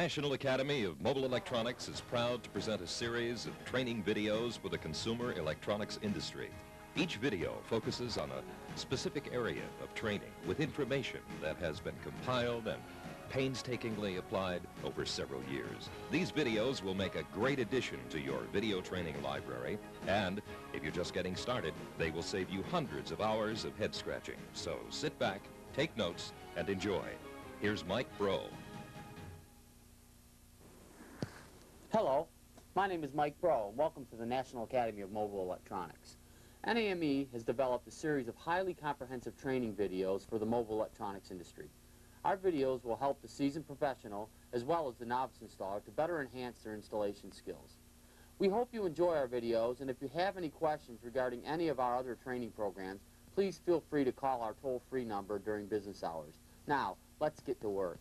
National Academy of Mobile Electronics is proud to present a series of training videos for the consumer electronics industry. Each video focuses on a specific area of training with information that has been compiled and painstakingly applied over several years. These videos will make a great addition to your video training library, and if you're just getting started, they will save you hundreds of hours of head scratching. So sit back, take notes, and enjoy. Here's Mike Bro. Hello, my name is Mike Bro, and welcome to the National Academy of Mobile Electronics. NAME has developed a series of highly comprehensive training videos for the mobile electronics industry. Our videos will help the seasoned professional as well as the novice installer to better enhance their installation skills. We hope you enjoy our videos, and if you have any questions regarding any of our other training programs, please feel free to call our toll-free number during business hours. Now, let's get to work.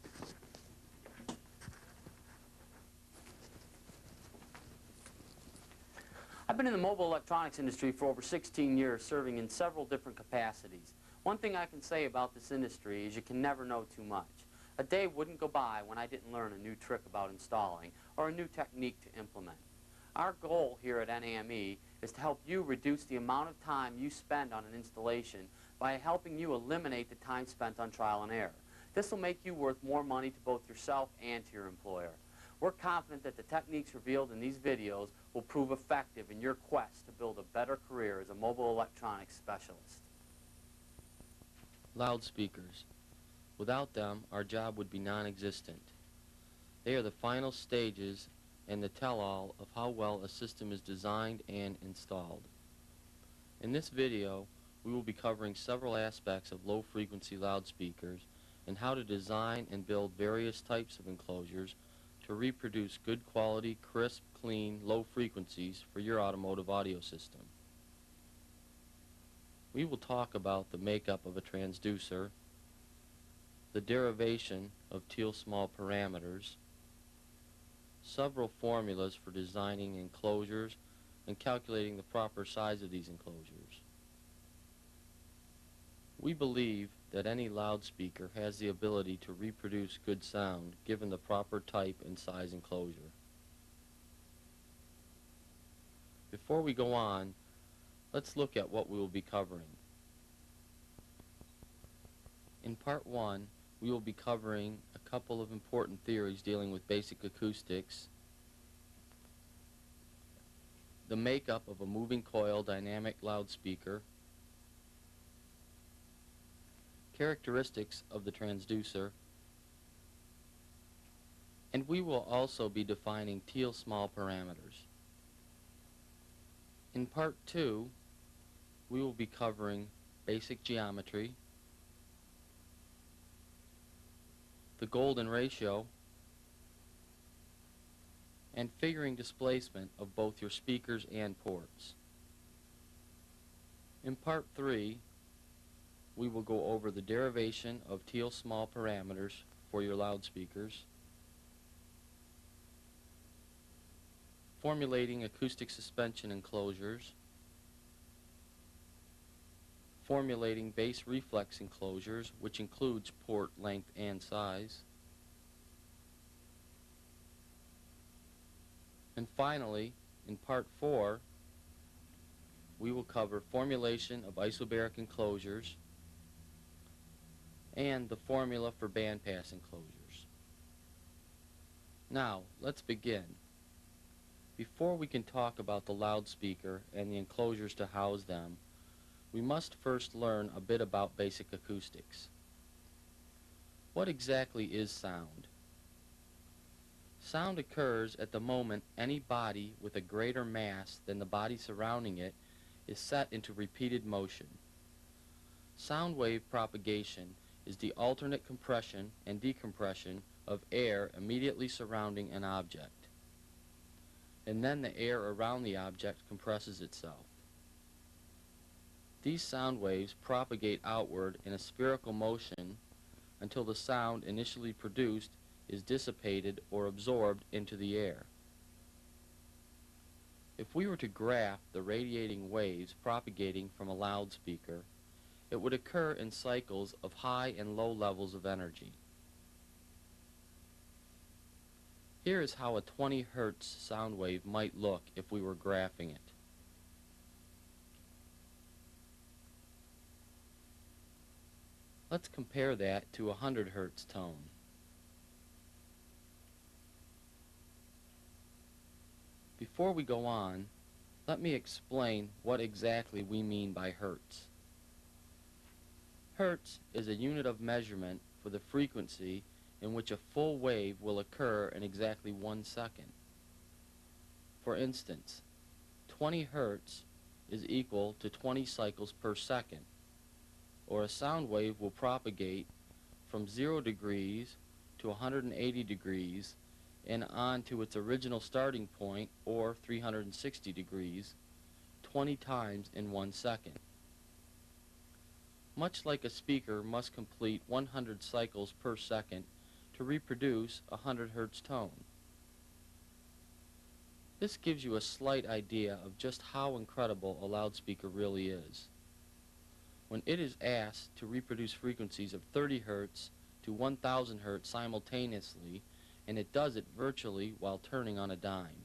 I've been in the mobile electronics industry for over 16 years, serving in several different capacities. One thing I can say about this industry is you can never know too much. A day wouldn't go by when I didn't learn a new trick about installing or a new technique to implement. Our goal here at NAME is to help you reduce the amount of time you spend on an installation by helping you eliminate the time spent on trial and error. This will make you worth more money to both yourself and to your employer. We're confident that the techniques revealed in these videos will prove effective in your quest to build a better career as a mobile electronics specialist. Loudspeakers. Without them, our job would be non-existent. They are the final stages and the tell-all of how well a system is designed and installed. In this video, we will be covering several aspects of low-frequency loudspeakers and how to design and build various types of enclosures to reproduce good quality, crisp, clean, low frequencies for your automotive audio system. We will talk about the makeup of a transducer, the derivation of teal small parameters, several formulas for designing enclosures and calculating the proper size of these enclosures. We believe that any loudspeaker has the ability to reproduce good sound given the proper type and size enclosure. Before we go on, let's look at what we will be covering. In Part 1, we will be covering a couple of important theories dealing with basic acoustics, the makeup of a moving coil dynamic loudspeaker, characteristics of the transducer, and we will also be defining teal small parameters. In Part 2, we will be covering basic geometry, the golden ratio, and figuring displacement of both your speakers and ports. In Part 3, we will go over the derivation of teal small parameters for your loudspeakers, formulating acoustic suspension enclosures, formulating bass reflex enclosures, which includes port length and size, and finally, in Part 4, we will cover formulation of isobaric enclosures and the formula for bandpass enclosures. Now, let's begin. Before we can talk about the loudspeaker and the enclosures to house them, we must first learn a bit about basic acoustics. What exactly is sound? Sound occurs at the moment any body with a greater mass than the body surrounding it is set into repeated motion. Sound wave propagation is the alternate compression and decompression of air immediately surrounding an object, and then the air around the object compresses itself. These sound waves propagate outward in a spherical motion until the sound initially produced is dissipated or absorbed into the air. If we were to graph the radiating waves propagating from a loudspeaker, it would occur in cycles of high and low levels of energy. Here is how a 20 Hertz sound wave might look if we were graphing it. Let's compare that to a 100 Hertz tone. Before we go on, let me explain what exactly we mean by Hertz. Hertz is a unit of measurement for the frequency in which a full wave will occur in exactly 1 second. For instance, 20 Hertz is equal to 20 cycles per second, or a sound wave will propagate from 0 degrees to 180 degrees and on to its original starting point, or 360 degrees, 20 times in 1 second. Much like a speaker must complete 100 cycles per second to reproduce a 100 Hertz tone. This gives you a slight idea of just how incredible a loudspeaker really is. When it is asked to reproduce frequencies of 30 Hertz to 1000 Hertz simultaneously, and it does it virtually while turning on a dime.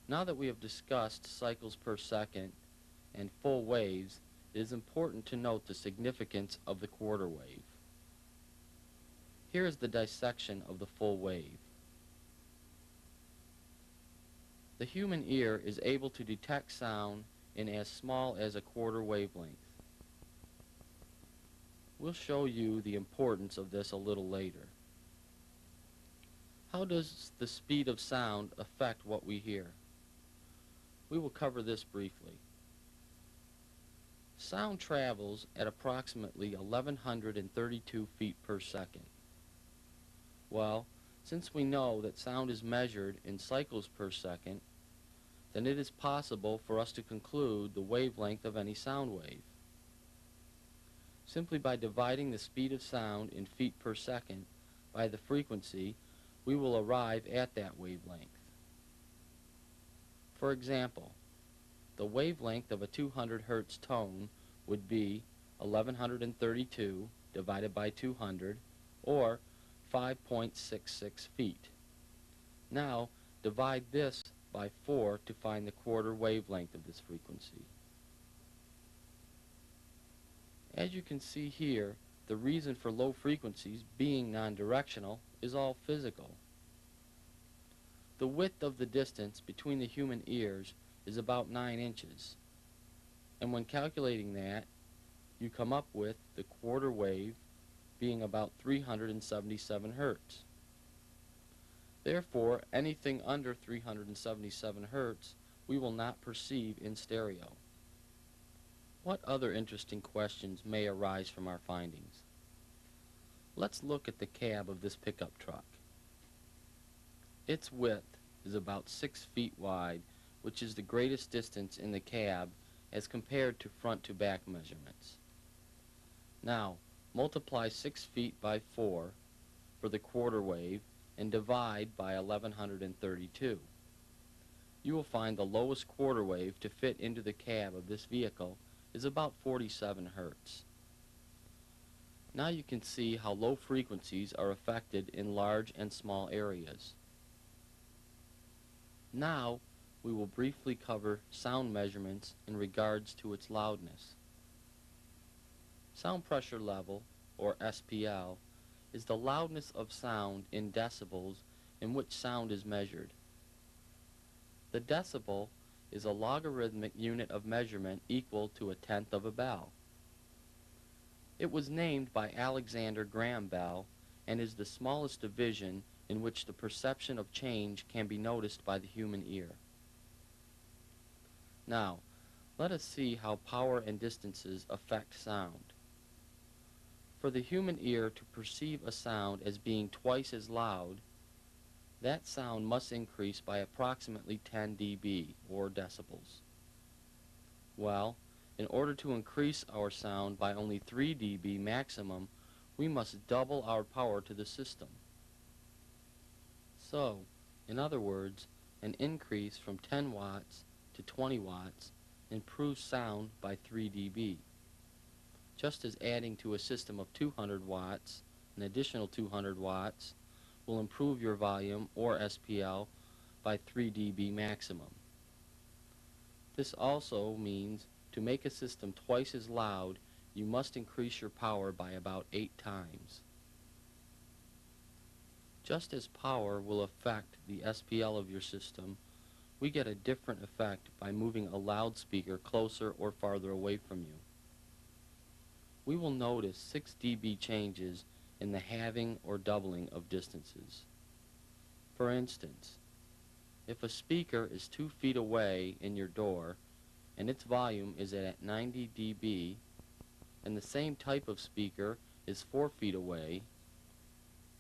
Now that we have discussed cycles per second and full waves, it is important to note the significance of the quarter wave. Here is the dissection of the full wave. The human ear is able to detect sound in as small as a quarter wavelength. We'll show you the importance of this a little later. How does the speed of sound affect what we hear? We will cover this briefly. Sound travels at approximately 1132 feet per second. Well, since we know that sound is measured in cycles per second, then it is possible for us to conclude the wavelength of any sound wave. Simply by dividing the speed of sound in feet per second by the frequency, we will arrive at that wavelength. For example, the wavelength of a 200 Hertz tone would be 1132 divided by 200, or 5.66 feet. Now, divide this by 4 to find the quarter wavelength of this frequency. As you can see here, the reason for low frequencies being non-directional is all physical. The width of the distance between the human ears is about 9 inches, and when calculating that, you come up with the quarter wave being about 377 Hertz. Therefore, anything under 377 Hertz we will not perceive in stereo. What other interesting questions may arise from our findings? Let's look at the cab of this pickup truck. Its width is about 6 feet wide, which is the greatest distance in the cab as compared to front to back measurements. Now, multiply 6 feet by 4 for the quarter wave and divide by 1132. You will find the lowest quarter wave to fit into the cab of this vehicle is about 47 Hertz. Now you can see how low frequencies are affected in large and small areas. Now we will briefly cover sound measurements in regards to its loudness. Sound pressure level, or SPL, is the loudness of sound in decibels in which sound is measured. The decibel is a logarithmic unit of measurement equal to 1/10 of a bell. It was named by Alexander Graham Bell and is the smallest division in which the perception of change can be noticed by the human ear. Now, let us see how power and distances affect sound. For the human ear to perceive a sound as being twice as loud, that sound must increase by approximately 10 dB, or decibels. Well, in order to increase our sound by only 3 dB maximum, we must double our power to the system. So, in other words, an increase from 10 watts to 20 watts improves sound by 3 dB. Just as adding to a system of 200 watts, an additional 200 watts, will improve your volume, or SPL, by 3 dB maximum. This also means to make a system twice as loud, you must increase your power by about 8 times. Just as power will affect the SPL of your system, we get a different effect by moving a loudspeaker closer or farther away from you. We will notice 6 dB changes in the halving or doubling of distances. For instance, if a speaker is 2 feet away in your door and its volume is at 90 dB, and the same type of speaker is 4 feet away,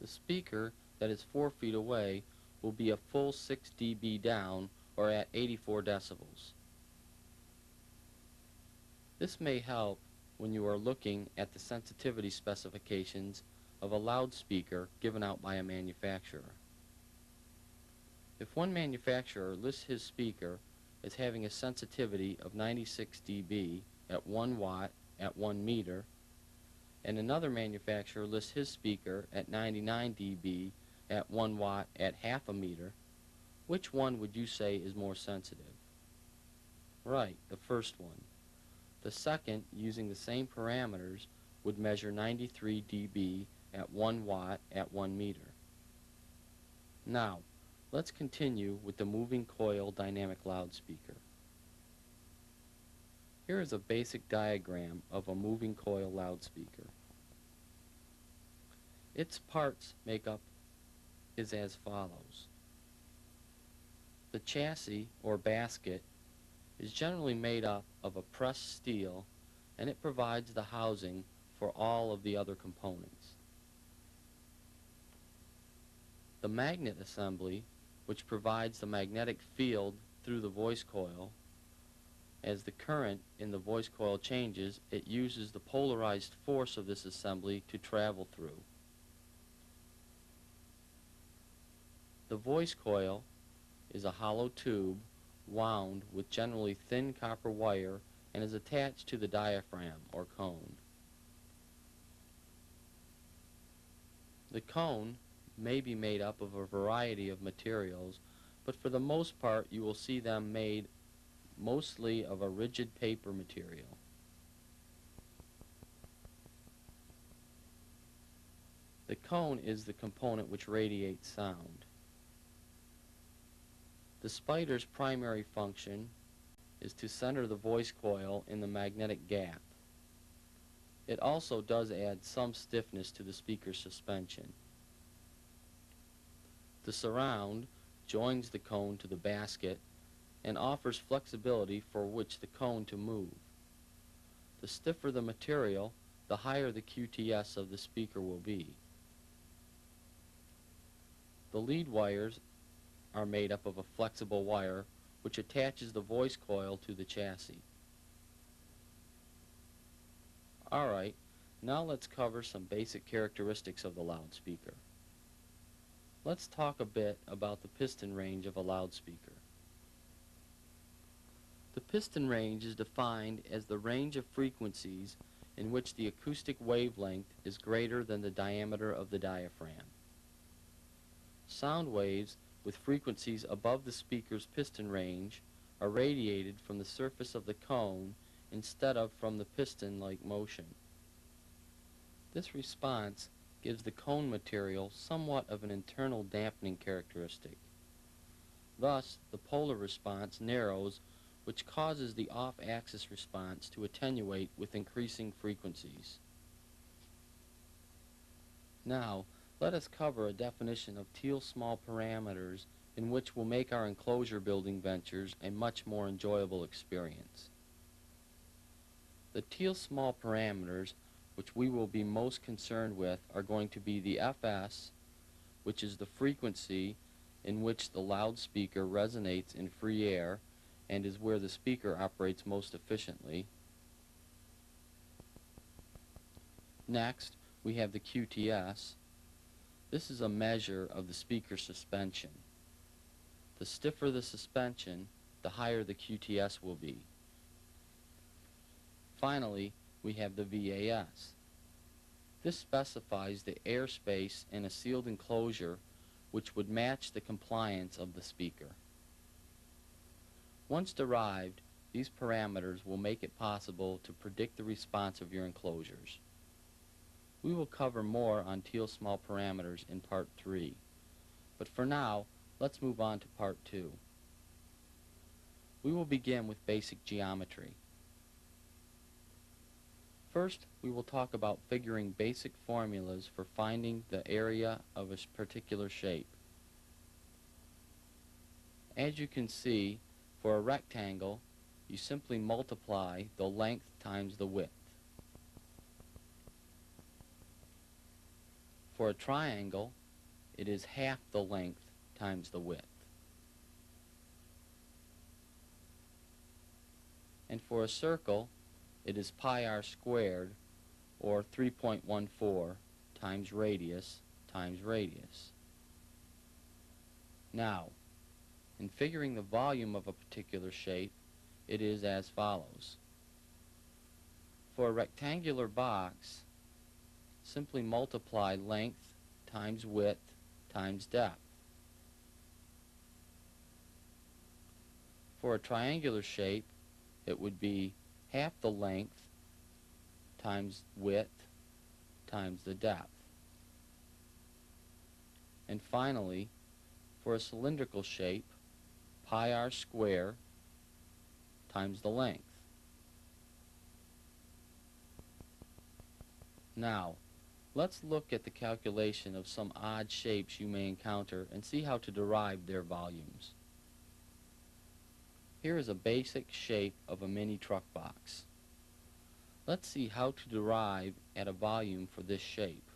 the speaker that is 4 feet away will be a full 6 dB down, or at 84 decibels. This may help when you are looking at the sensitivity specifications of a loudspeaker given out by a manufacturer. If one manufacturer lists his speaker as having a sensitivity of 96 dB at 1 watt at 1 meter, and another manufacturer lists his speaker at 99 dB at 1 watt at half a meter, which one would you say is more sensitive? Right, the first one. The second, using the same parameters, would measure 93 dB at 1 watt at 1 meter. Now, let's continue with the moving coil dynamic loudspeaker. Here is a basic diagram of a moving coil loudspeaker. Its parts makeup is as follows. The chassis, or basket, is generally made up of a pressed steel, and it provides the housing for all of the other components. The magnet assembly, which provides the magnetic field through the voice coil, as the current in the voice coil changes, it uses the polarized force of this assembly to travel through. The voice coil is a hollow tube wound with generally thin copper wire and is attached to the diaphragm or cone. The cone may be made up of a variety of materials, but for the most part you will see them made mostly of a rigid paper material. The cone is the component which radiates sound. The spider's primary function is to center the voice coil in the magnetic gap. It also does add some stiffness to the speaker's suspension. The surround joins the cone to the basket and offers flexibility for which the cone to move. The stiffer the material, the higher the QTS of the speaker will be. The lead wires are made up of a flexible wire which attaches the voice coil to the chassis. Alright, now let's cover some basic characteristics of the loudspeaker. Let's talk a bit about the piston range of a loudspeaker. The piston range is defined as the range of frequencies in which the acoustic wavelength is greater than the diameter of the diaphragm. Sound waves with frequencies above the speaker's piston range are radiated from the surface of the cone instead of from the piston-like motion. This response gives the cone material somewhat of an internal dampening characteristic. Thus, the polar response narrows, which causes the off-axis response to attenuate with increasing frequencies. Now, let us cover a definition of Teal small parameters in which will make our enclosure building ventures a much more enjoyable experience. The Teal small parameters which we will be most concerned with are going to be the Fs, which is the frequency in which the loudspeaker resonates in free air and is where the speaker operates most efficiently. Next, we have the QTS. This is a measure of the speaker suspension. The stiffer the suspension, the higher the QTS will be. Finally, we have the VAS. This specifies the airspace in a sealed enclosure which would match the compliance of the speaker. Once derived, these parameters will make it possible to predict the response of your enclosures. We will cover more on teal small parameters in Part 3, but for now, let's move on to Part 2. We will begin with basic geometry. First, we will talk about figuring basic formulas for finding the area of a particular shape. As you can see, for a rectangle, you simply multiply the length times the width. For a triangle, it is half the length times the width. And for a circle, it is pi r squared, or 3.14 times radius times radius. Now, in figuring the volume of a particular shape, it is as follows. For a rectangular box, simply multiply length times width times depth. For a triangular shape, it would be half the length times width times the depth. And finally, for a cylindrical shape, pi r squared times the length. Now, let's look at the calculation of some odd shapes you may encounter and see how to derive their volumes. Here is a basic shape of a mini truck box. Let's see how to derive at a volume for this shape.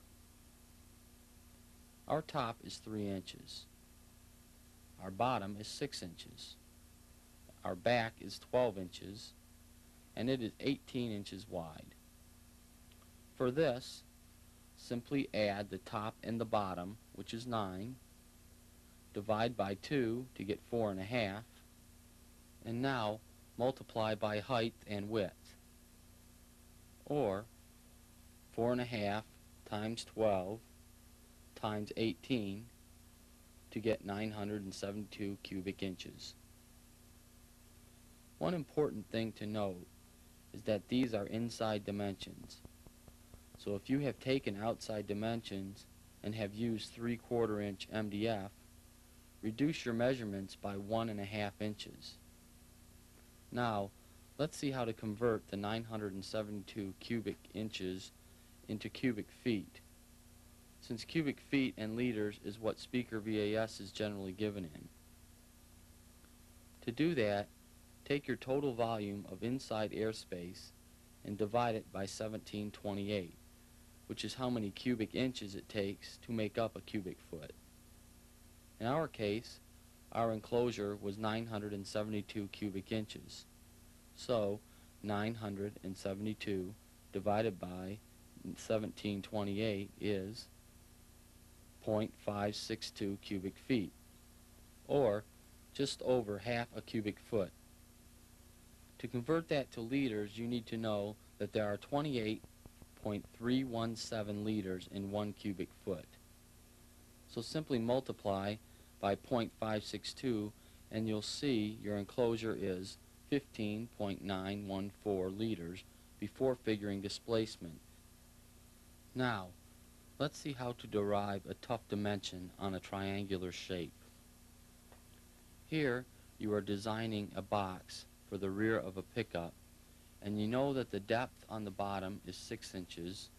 Our top is 3 inches. Our bottom is 6 inches. Our back is 12 inches, and it is 18 inches wide. For this, simply add the top and the bottom, which is 9, divide by 2 to get 4.5, and now multiply by height and width, or 4.5 times 12 times 18 to get 972 cubic inches. One important thing to note is that these are inside dimensions. So if you have taken outside dimensions and have used 3/4 inch MDF, reduce your measurements by 1.5 inches. Now, let's see how to convert the 972 cubic inches into cubic feet, since cubic feet and liters is what speaker VAS is generally given in. To do that, take your total volume of inside airspace and divide it by 1728, which is how many cubic inches it takes to make up a cubic foot. In our case, our enclosure was 972 cubic inches. So, 972 divided by 1728 is 0.562 cubic feet, or just over half a cubic foot. To convert that to liters, you need to know that there are 28.317 liters in 1 cubic foot. So simply multiply by 0.562 and you'll see your enclosure is 15.914 liters before figuring displacement. Now, let's see how to derive a tough dimension on a triangular shape. Here, you are designing a box for the rear of a pickup, and you know that the depth on the bottom is 6 inches,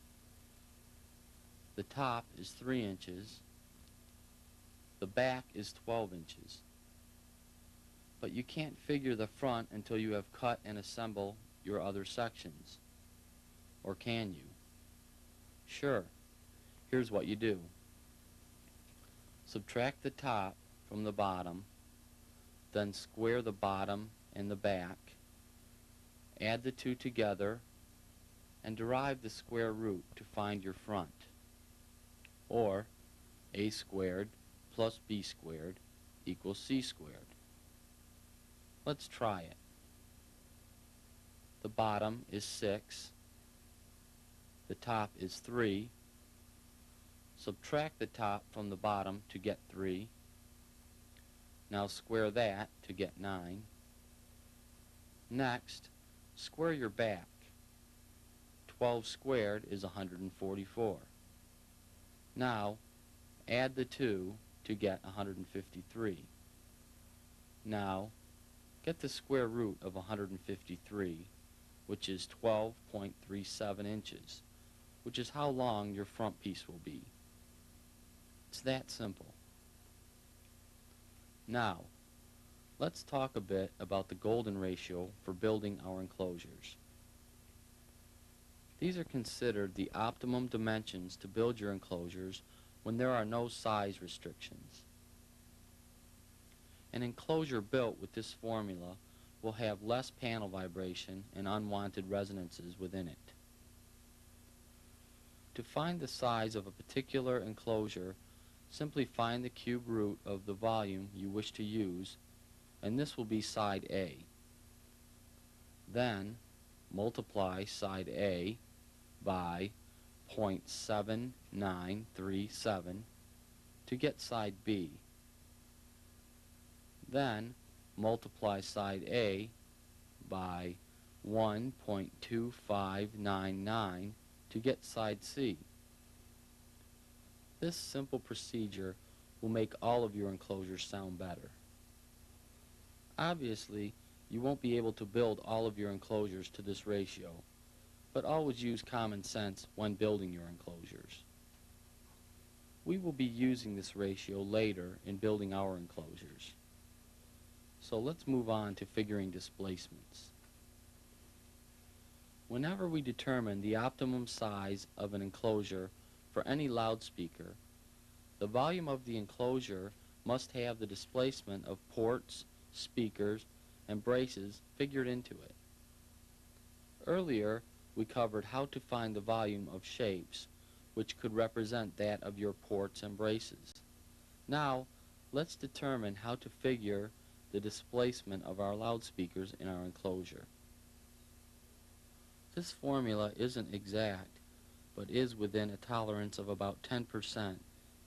the top is 3 inches, the back is 12 inches. But you can't figure the front until you have cut and assembled your other sections. Or can you? Sure. Here's what you do. Subtract the top from the bottom, then square the bottom and the back, add the two together, and derive the square root to find your front. Or a squared plus b squared equals c squared. Let's try it. The bottom is 6, the top is 3, Subtract the top from the bottom to get 3. Now square that to get 9. Next, square your back. 12 squared is 144. Now, add the 2 to get 153. Now, get the square root of 153, which is 12.37 inches, which is how long your front piece will be. It's that simple. Now, let's talk a bit about the golden ratio for building our enclosures. These are considered the optimum dimensions to build your enclosures when there are no size restrictions. An enclosure built with this formula will have less panel vibration and unwanted resonances within it. To find the size of a particular enclosure, simply find the cube root of the volume you wish to use, and this will be side A. Then multiply side A by 0.7937 to get side B. Then multiply side A by 1.2599 to get side C. This simple procedure will make all of your enclosures sound better. Obviously, you won't be able to build all of your enclosures to this ratio, but always use common sense when building your enclosures. We will be using this ratio later in building our enclosures. So let's move on to figuring displacements. Whenever we determine the optimum size of an enclosure for any loudspeaker, the volume of the enclosure must have the displacement of ports, speakers, and braces figured into it. Earlier, we covered how to find the volume of shapes, which could represent that of your ports and braces. Now, let's determine how to figure the displacement of our loudspeakers in our enclosure. This formula isn't exact, but is within a tolerance of about 10%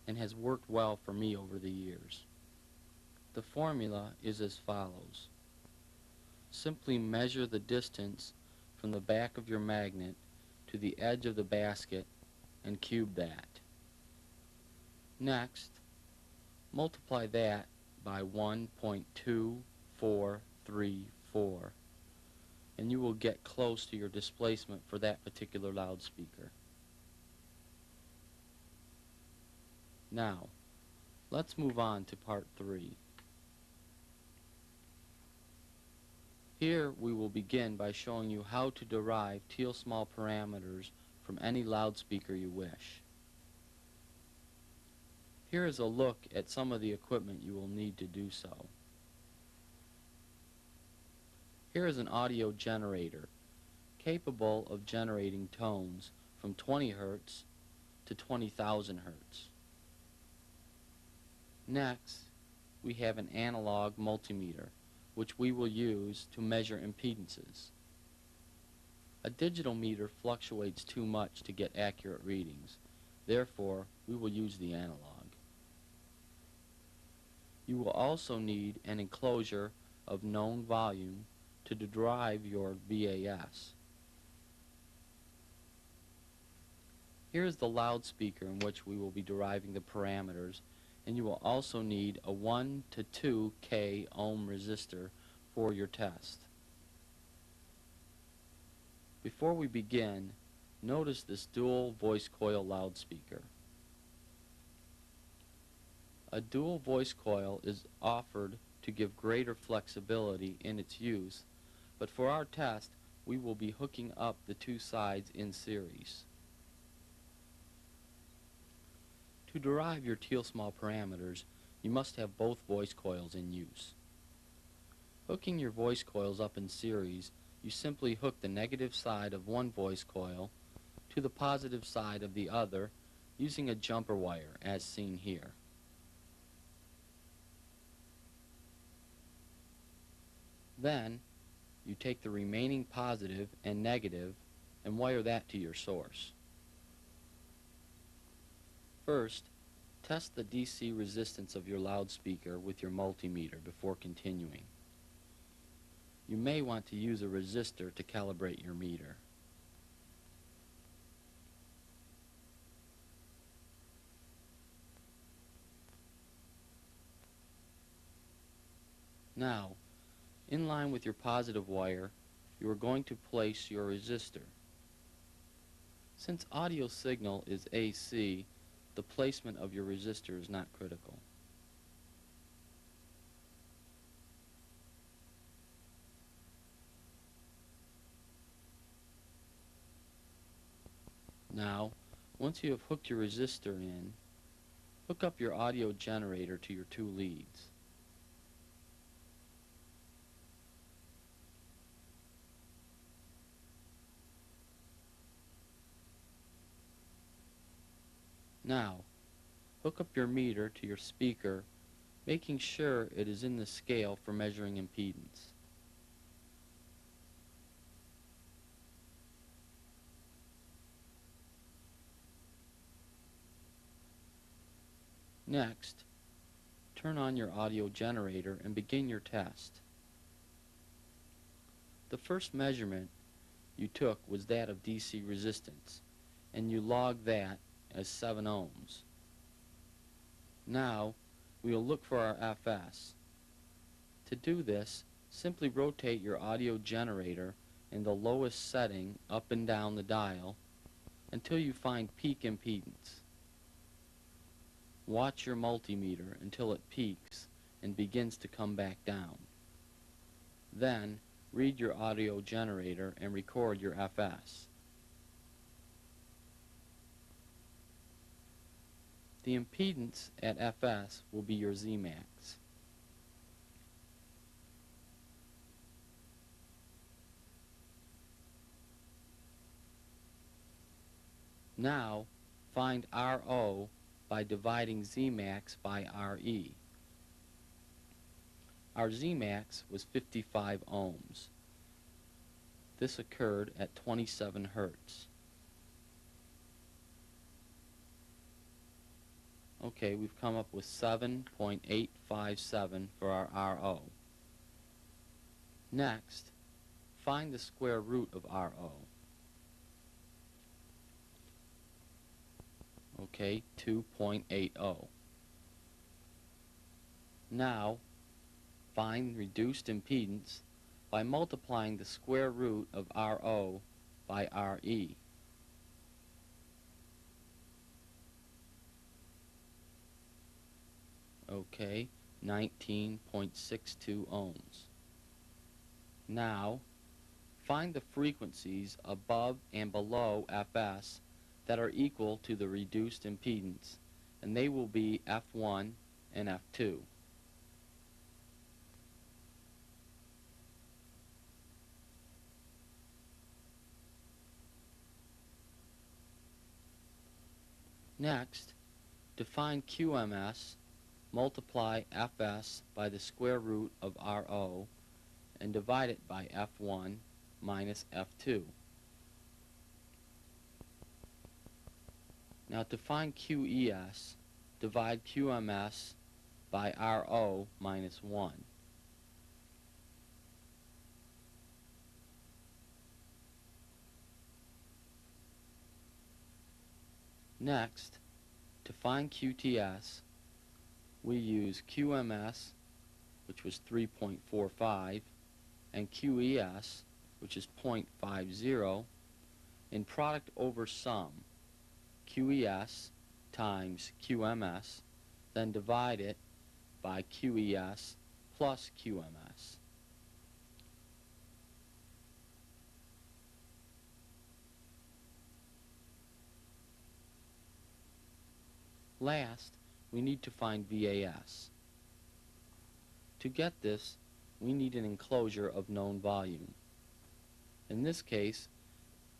and has worked well for me over the years. The formula is as follows. Simply measure the distance from the back of your magnet to the edge of the basket and cube that. Next, multiply that by 1.2434 and you will get close to your displacement for that particular loudspeaker. Now, let's move on to part 3. Here we will begin by showing you how to derive teal small parameters from any loudspeaker you wish. Here is a look at some of the equipment you will need to do so. Here is an audio generator capable of generating tones from 20 Hz to 20,000 Hz. Next, we have an analog multimeter, which we will use to measure impedances. A digital meter fluctuates too much to get accurate readings. Therefore, we will use the analog. You will also need an enclosure of known volume to derive your VAS. Here is the loudspeaker in which we will be deriving the parameters, and you will also need a 1 to 2 K ohm resistor for your test. Before we begin, notice this dual voice coil loudspeaker. A dual voice coil is offered to give greater flexibility in its use, but for our test, we will be hooking up the two sides in series. To derive your teal small parameters, you must have both voice coils in use. Hooking your voice coils up in series, you simply hook the negative side of one voice coil to the positive side of the other using a jumper wire as seen here. Then, you take the remaining positive and negative and wire that to your source. First, test the DC resistance of your loudspeaker with your multimeter before continuing. You may want to use a resistor to calibrate your meter. Now, in line with your positive wire, you are going to place your resistor. Since audio signal is AC, the placement of your resistor is not critical. Now, once you have hooked your resistor in, hook up your audio generator to your two leads. Now, hook up your meter to your speaker, making sure it is in the scale for measuring impedance. Next, turn on your audio generator and begin your test. The first measurement you took was that of DC resistance, and you logged that as 7 ohms. Now, we will look for our FS. To do this, simply rotate your audio generator in the lowest setting up and down the dial until you find peak impedance. Watch your multimeter until it peaks and begins to come back down. Then, read your audio generator and record your FS. The impedance at FS will be your Zmax. Now, find RO by dividing Zmax by RE. Our Zmax was 55 ohms. This occurred at 27 hertz. Okay, we've come up with 7.857 for our RO. Next, find the square root of RO. Okay, 2.80. Now, find reduced impedance by multiplying the square root of RO by RE. Okay, 19.62 ohms. Now, find the frequencies above and below Fs that are equal to the reduced impedance, and they will be F1 and F2. Next, define QMS, multiply Fs by the square root of RO, and divide it by F1 minus F2. Now to find QES, divide QMS by RO minus 1. Next, to find QTS, we use QMS, which was 3.45, and QES, which is 0.50, in product over sum. QES times QMS, then divide it by QES plus QMS. Last, we need to find VAS. To get this, we need an enclosure of known volume. In this case,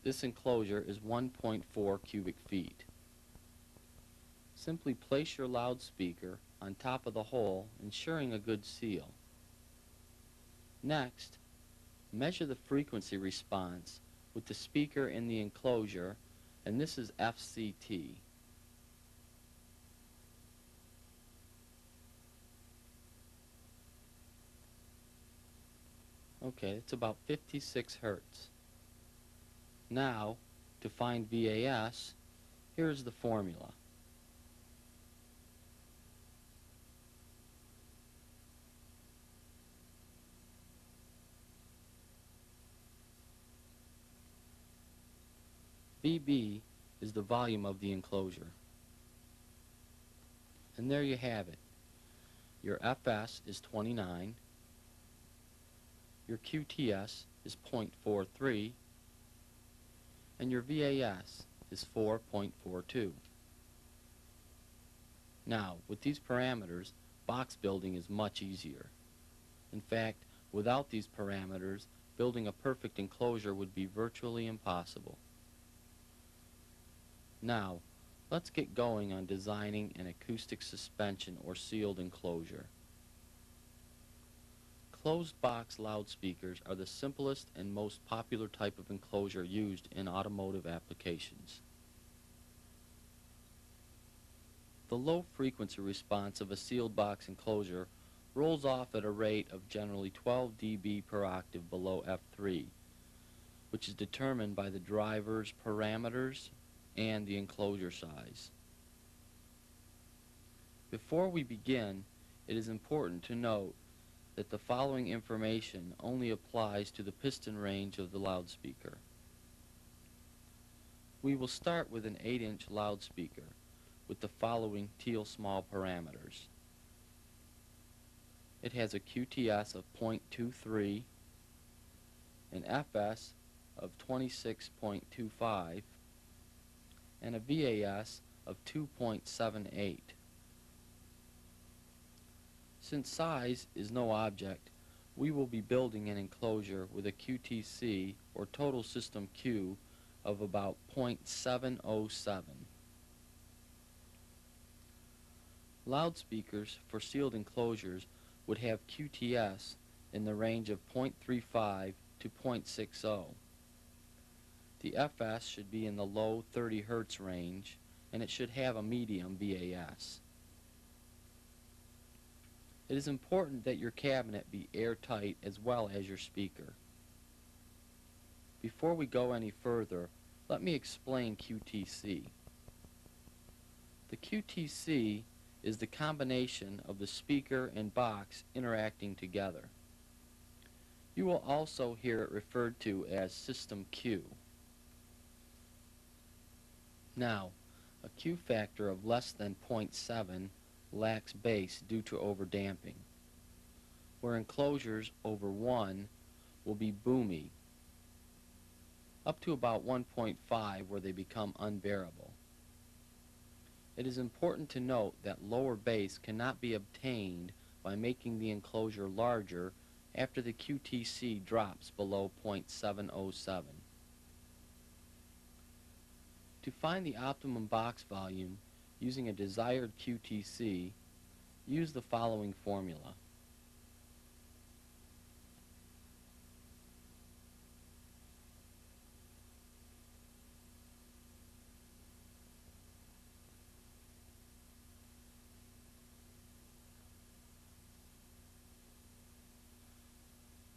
this enclosure is 1.4 cubic feet. Simply place your loudspeaker on top of the hole, ensuring a good seal. Next, measure the frequency response with the speaker in the enclosure, and this is FCT. Okay, it's about 56 hertz. Now, to find VAS, here's the formula. VB is the volume of the enclosure. And there you have it. Your FS is 29, your QTS is 0.43, and your VAS is 4.42. Now, with these parameters, box building is much easier. In fact, without these parameters, building a perfect enclosure would be virtually impossible. Now, let's get going on designing an acoustic suspension or sealed enclosure. Closed box loudspeakers are the simplest and most popular type of enclosure used in automotive applications. The low frequency response of a sealed box enclosure rolls off at a rate of generally 12 dB per octave below F3, which is determined by the driver's parameters and the enclosure size. Before we begin, it is important to note that the following information only applies to the piston range of the loudspeaker. We will start with an 8-inch loudspeaker with the following teal small parameters. It has a QTS of 0.23, an FS of 26.25, and a VAS of 2.78. Since size is no object, we will be building an enclosure with a QTC, or total system Q, of about 0.707. Loudspeakers for sealed enclosures would have QTS in the range of 0.35 to 0.60. The FS should be in the low 30 Hertz range, and it should have a medium VAS. It is important that your cabinet be airtight as well as your speaker. Before we go any further, let me explain QTC. The QTC is the combination of the speaker and box interacting together. You will also hear it referred to as System Q. Now, a Q factor of less than 0.7 lacks bass due to overdamping, where enclosures over 1 will be boomy, up to about 1.5 where they become unbearable. It is important to note that lower bass cannot be obtained by making the enclosure larger after the QTC drops below 0.707. To find the optimum box volume using a desired QTC, use the following formula.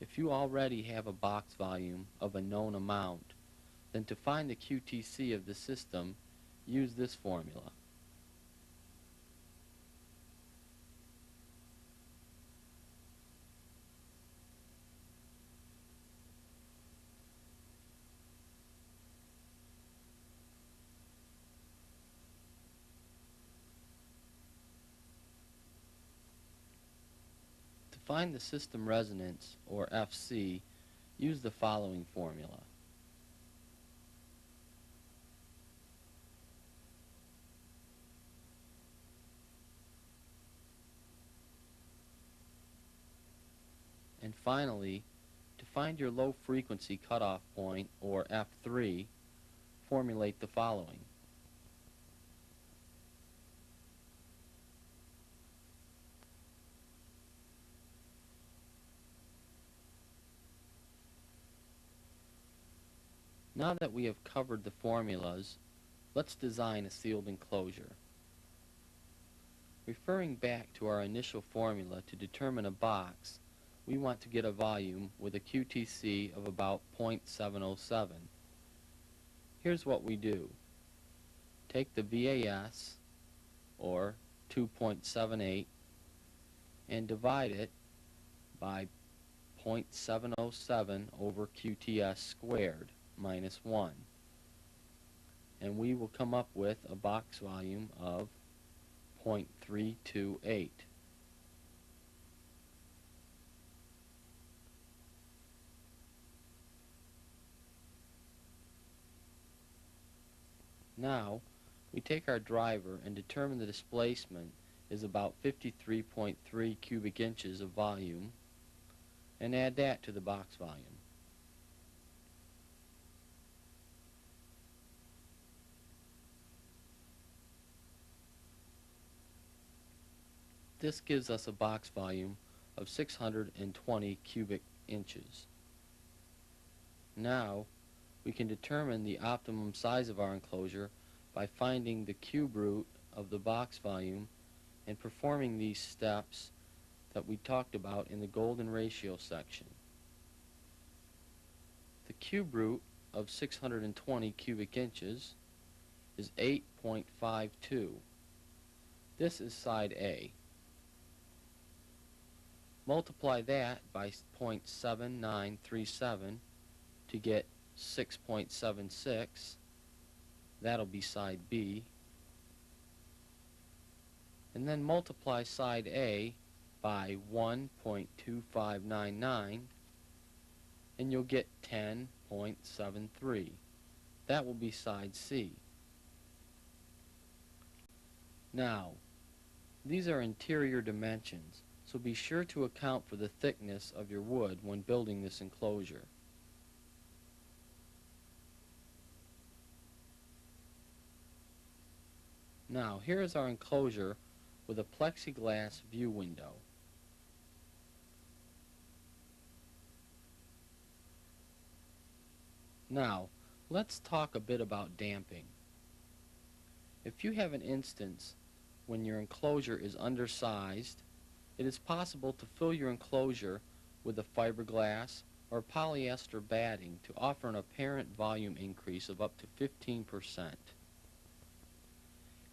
If you already have a box volume of a known amount, then to find the QTC of the system, use this formula. To find the system resonance, or FC, use the following formula. And finally, to find your low frequency cutoff point, or F3, formulate the following. Now that we have covered the formulas, let's design a sealed enclosure. Referring back to our initial formula to determine a box, we want to get a volume with a QTC of about 0.707. Here's what we do. Take the VAS, or 2.78, and divide it by 0.707 over QTS squared minus 1. And we will come up with a box volume of 0.328. Now, we take our driver and determine the displacement is about 53.3 cubic inches of volume, and add that to the box volume. This gives us a box volume of 620 cubic inches. Now, we can determine the optimum size of our enclosure by finding the cube root of the box volume and performing these steps that we talked about in the golden ratio section. The cube root of 620 cubic inches is 8.52. This is side A. Multiply that by 0.7937 to get 6.76. That'll be side B. And then multiply side A by 1.2599 and you'll get 10.73. That will be side C. Now, these are interior dimensions, so be sure to account for the thickness of your wood when building this enclosure. Now, here is our enclosure with a plexiglass view window. Now, let's talk a bit about damping. If you have an instance when your enclosure is undersized, it is possible to fill your enclosure with a fiberglass or polyester batting to offer an apparent volume increase of up to 15%.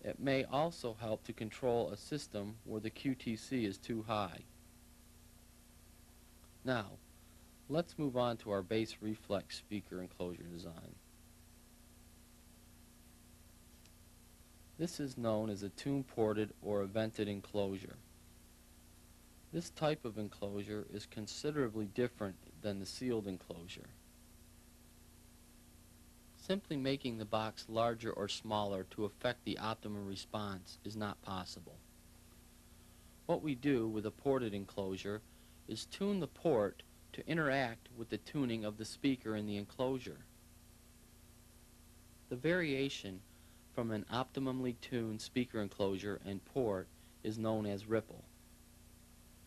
It may also help to control a system where the QTC is too high. Now, let's move on to our bass reflex speaker enclosure design. This is known as a tune-ported or a vented enclosure. This type of enclosure is considerably different than the sealed enclosure. Simply making the box larger or smaller to affect the optimum response is not possible. What we do with a ported enclosure is tune the port to interact with the tuning of the speaker in the enclosure. The variation from an optimally tuned speaker enclosure and port is known as ripple.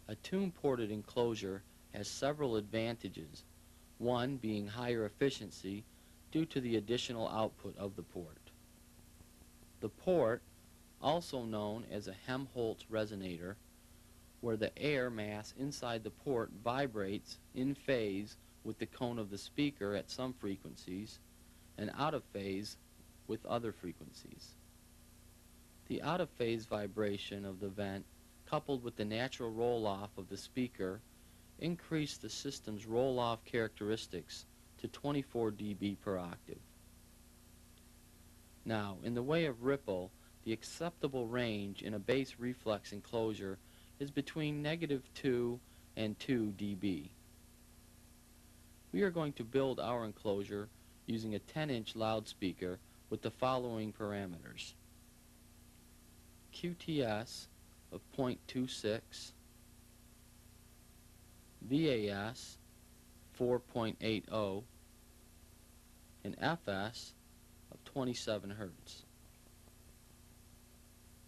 A tune-ported enclosure has several advantages, one being higher efficiency due to the additional output of the port. The port, also known as a Helmholtz resonator, where the air mass inside the port vibrates in phase with the cone of the speaker at some frequencies and out of phase with other frequencies. The out of phase vibration of the vent coupled with the natural roll-off of the speaker increase the system's roll-off characteristics to 24 dB per octave. Now, in the way of ripple, the acceptable range in a bass reflex enclosure is between -2 and 2 dB. We are going to build our enclosure using a 10-inch loudspeaker with the following parameters: QTS of 0.26, VAS 4.80, and FS of 27 Hz.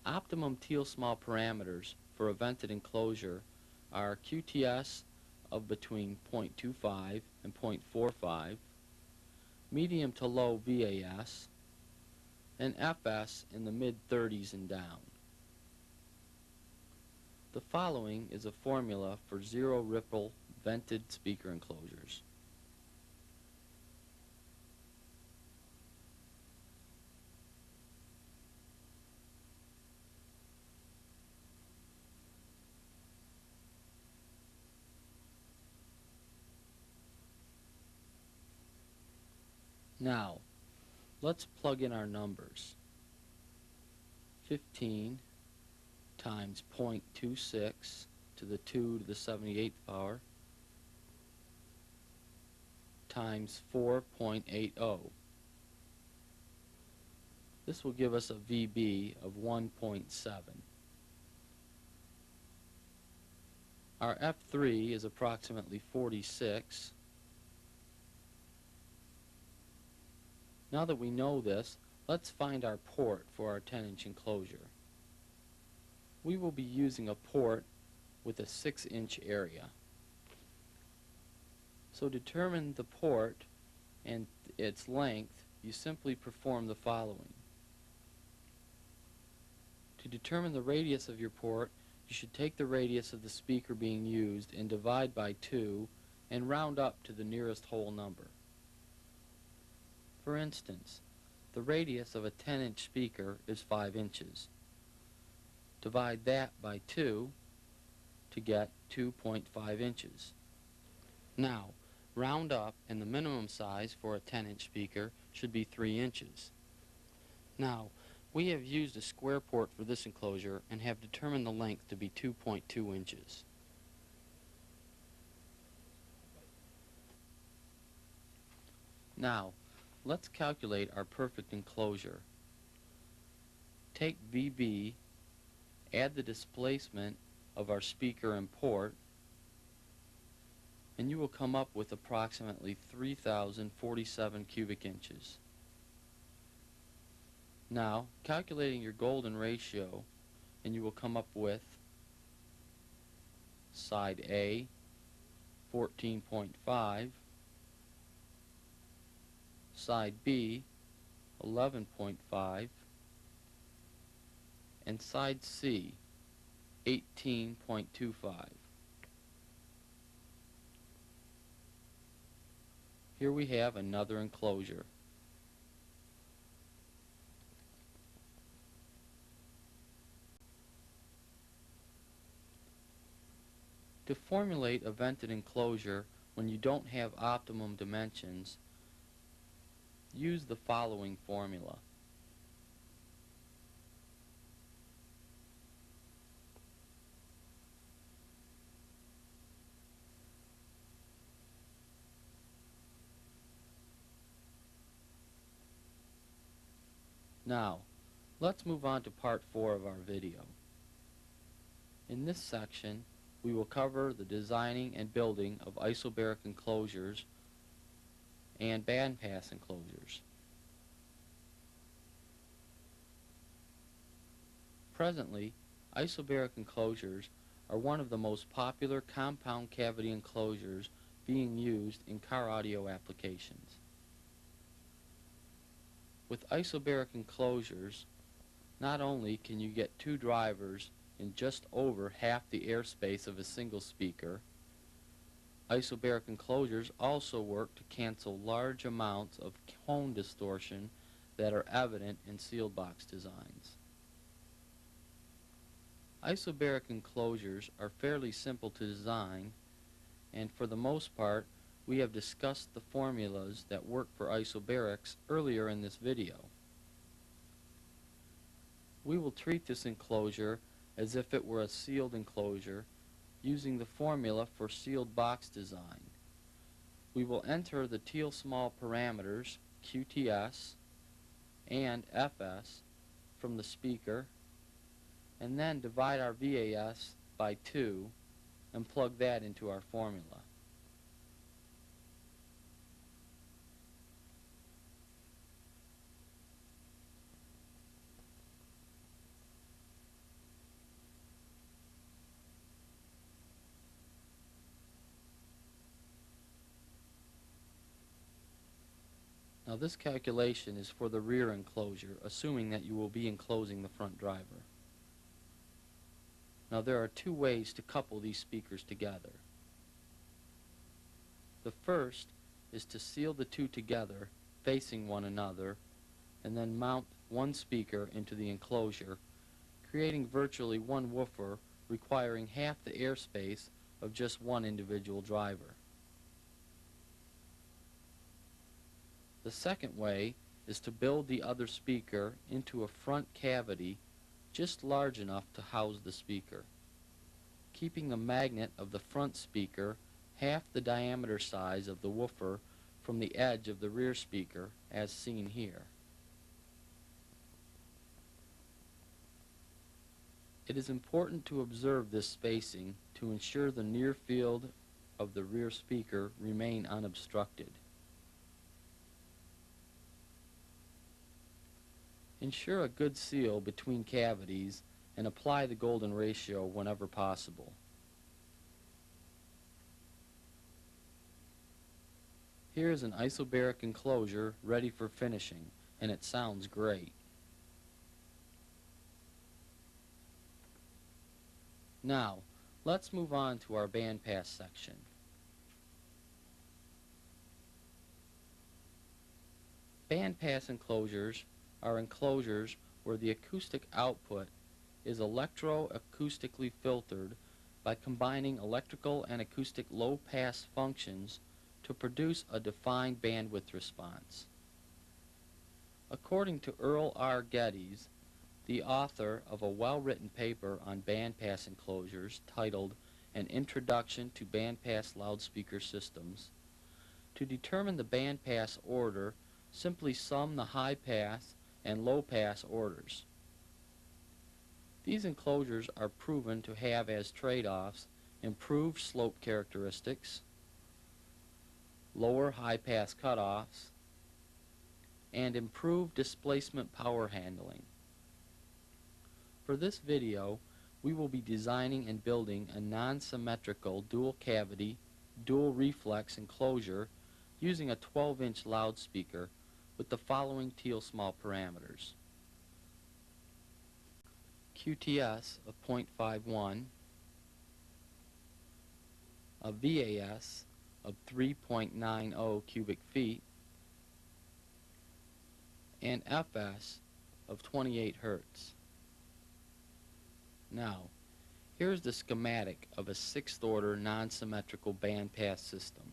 Optimum teal small parameters for a vented enclosure are QTS of between 0.25 and 0.45, medium to low VAS, and FS in the mid-30s and down. The following is a formula for zero ripple vented speaker enclosures. Now, let's plug in our numbers. 15 times 0.26 to the 2 to the 78th power times 4.80. This will give us a VB of 1.7. Our F3 is approximately 46. Now that we know this, let's find our port for our 10-inch enclosure. We will be using a port with a 6-inch area. So to determine the port and its length, you simply perform the following. To determine the radius of your port, you should take the radius of the speaker being used and divide by 2 and round up to the nearest whole number. For instance, the radius of a 10-inch speaker is 5 inches. Divide that by 2 to get 2.5 inches. Now, round up, and the minimum size for a 10-inch speaker should be 3 inches. Now, we have used a square port for this enclosure and have determined the length to be 2.2 inches. Now, let's calculate our perfect enclosure. Take VB, add the displacement of our speaker and port, and you will come up with approximately 3,047 cubic inches. Now, calculating your golden ratio, and you will come up with side A, 14.5, side B, 11.5, and side C, 18.25. Here we have another enclosure. To formulate a vented enclosure when you don't have optimum dimensions, use the following formula. Now, let's move on to part 4 of our video. In this section, we will cover the designing and building of isobaric enclosures and bandpass enclosures. Presently, isobaric enclosures are one of the most popular compound cavity enclosures being used in car audio applications. With isobaric enclosures, not only can you get 2 drivers in just over half the airspace of a single speaker, isobaric enclosures also work to cancel large amounts of tone distortion that are evident in sealed box designs. Isobaric enclosures are fairly simple to design, and for the most part, we have discussed the formulas that work for isobarics earlier in this video. We will treat this enclosure as if it were a sealed enclosure using the formula for sealed box design. We will enter the teal small parameters QTS and FS from the speaker and then divide our VAS by 2 and plug that into our formula. Now this calculation is for the rear enclosure, assuming that you will be enclosing the front driver. Now there are 2 ways to couple these speakers together. The first is to seal the two together, facing one another, and then mount one speaker into the enclosure, creating virtually one woofer requiring half the airspace of just one individual driver. The second way is to build the other speaker into a front cavity just large enough to house the speaker, keeping the magnet of the front speaker half the diameter size of the woofer from the edge of the rear speaker, as seen here. It is important to observe this spacing to ensure the near field of the rear speaker remain unobstructed. Ensure a good seal between cavities and apply the golden ratio whenever possible. Here is an isobaric enclosure ready for finishing, and it sounds great. Now, let's move on to our bandpass section. Bandpass enclosures are enclosures where the acoustic output is electroacoustically filtered by combining electrical and acoustic low-pass functions to produce a defined bandwidth response. According to Earl R. Geddes, the author of a well-written paper on bandpass enclosures titled An Introduction to Bandpass Loudspeaker Systems, to determine the bandpass order, simply sum the high-pass and low-pass orders. These enclosures are proven to have as trade-offs improved slope characteristics, lower high-pass cutoffs, and improved displacement power handling. For this video, we will be designing and building a non-symmetrical dual-cavity, dual-reflex enclosure using a 12-inch loudspeaker with the following teal small parameters: QTS of 0.51, a VAS of 3.90 cubic feet, and FS of 28 Hertz. Now, here's the schematic of a sixth-order non-symmetrical bandpass system.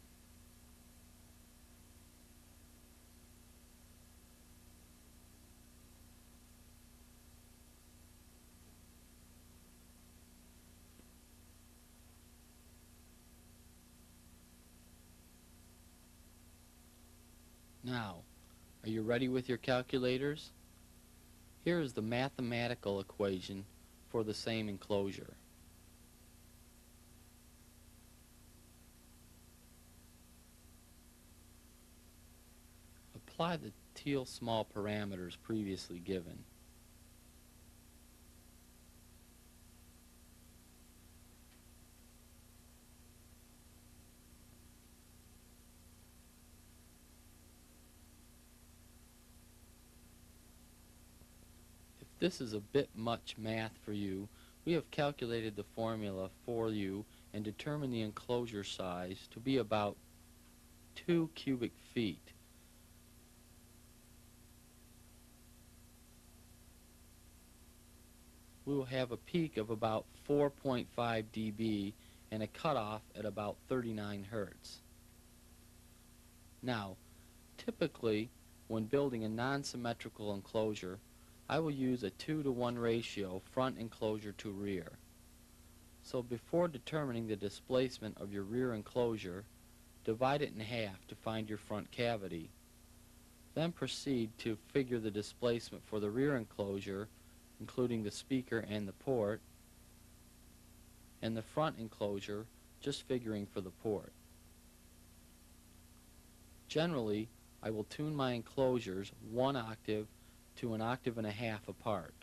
Now, are you ready with your calculators? Here is the mathematical equation for the same enclosure. Apply the teal small parameters previously given. This is a bit much math for you. We have calculated the formula for you and determined the enclosure size to be about 2 cubic feet. We will have a peak of about 4.5 dB and a cutoff at about 39 Hertz. Now, typically, when building a non-symmetrical enclosure, I will use a 2-to-1 ratio front enclosure to rear. So before determining the displacement of your rear enclosure, divide it in half to find your front cavity. Then proceed to figure the displacement for the rear enclosure, including the speaker and the port, and the front enclosure, just figuring for the port. Generally, I will tune my enclosures 1 octave to 1.5 octaves apart.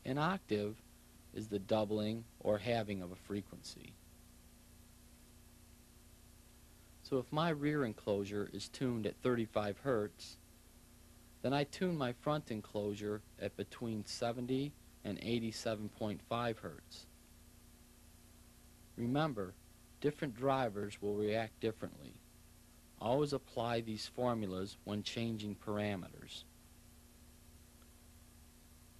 An octave is the doubling or halving of a frequency. So if my rear enclosure is tuned at 35 Hertz, then I tune my front enclosure at between 70 and 87.5 Hertz. Remember, Different drivers will react differently. Always apply these formulas when changing parameters.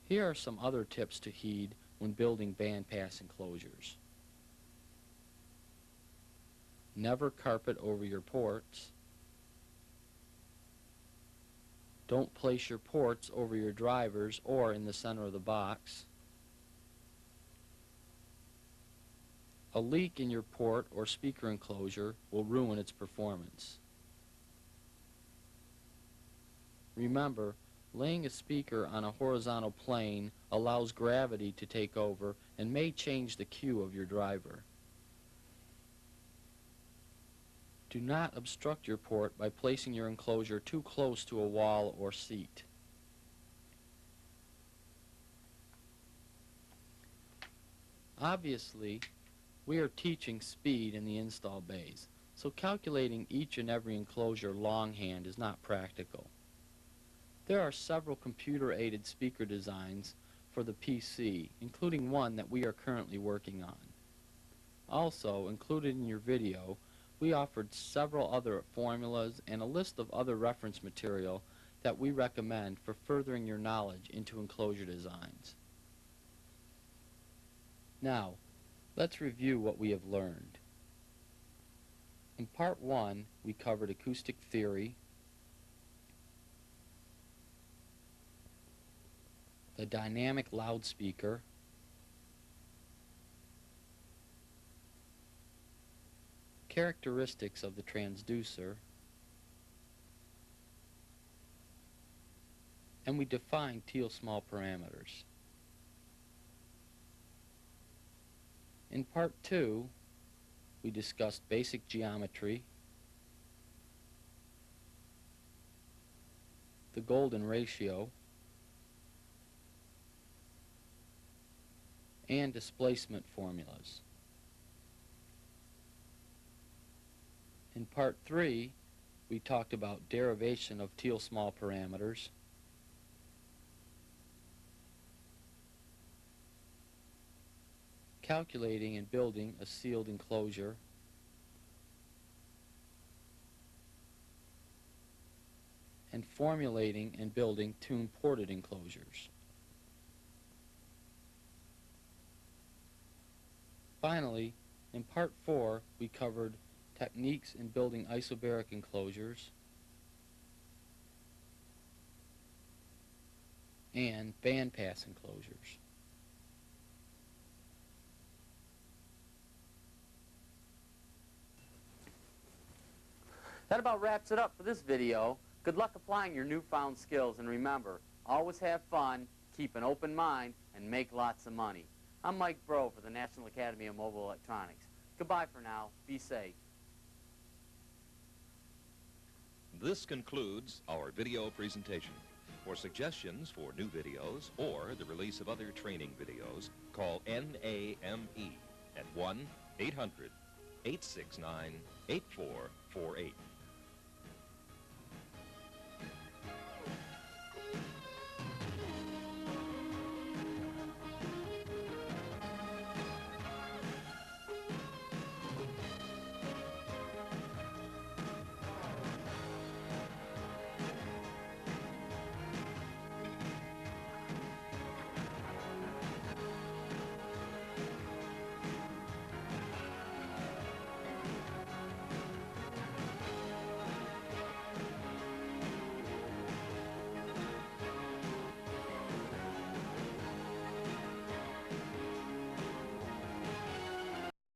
Here are some other tips to heed when building bandpass enclosures. Never carpet over your ports. Don't place your ports over your drivers or in the center of the box. A leak in your port or speaker enclosure will ruin its performance. Remember, laying a speaker on a horizontal plane allows gravity to take over and may change the cue of your driver. Do not obstruct your port by placing your enclosure too close to a wall or seat. Obviously, we are teaching speed in the install bays, so calculating each and every enclosure longhand is not practical. There are several computer-aided speaker designs for the PC, including one that we are currently working on. Also, included in your video, we offered several other formulas and a list of other reference material that we recommend for furthering your knowledge into enclosure designs. Now, let's review what we have learned. In Part 1, we covered acoustic theory, the dynamic loudspeaker, characteristics of the transducer, and we defined teal small parameters. In Part 2, we discussed basic geometry, the golden ratio, and displacement formulas. In Part 3, we talked about derivation of teal small parameters, calculating and building a sealed enclosure, and formulating and building tune-ported enclosures. Finally, in Part 4, we covered techniques in building isobaric enclosures and bandpass enclosures. That about wraps it up for this video. Good luck applying your newfound skills, and remember, always have fun, keep an open mind, and make lots of money. I'm Mike Bro for the National Academy of Mobile Electronics. Goodbye for now. Be safe. This concludes our video presentation. For suggestions for new videos or the release of other training videos, call NAME at 1-800-869-8448.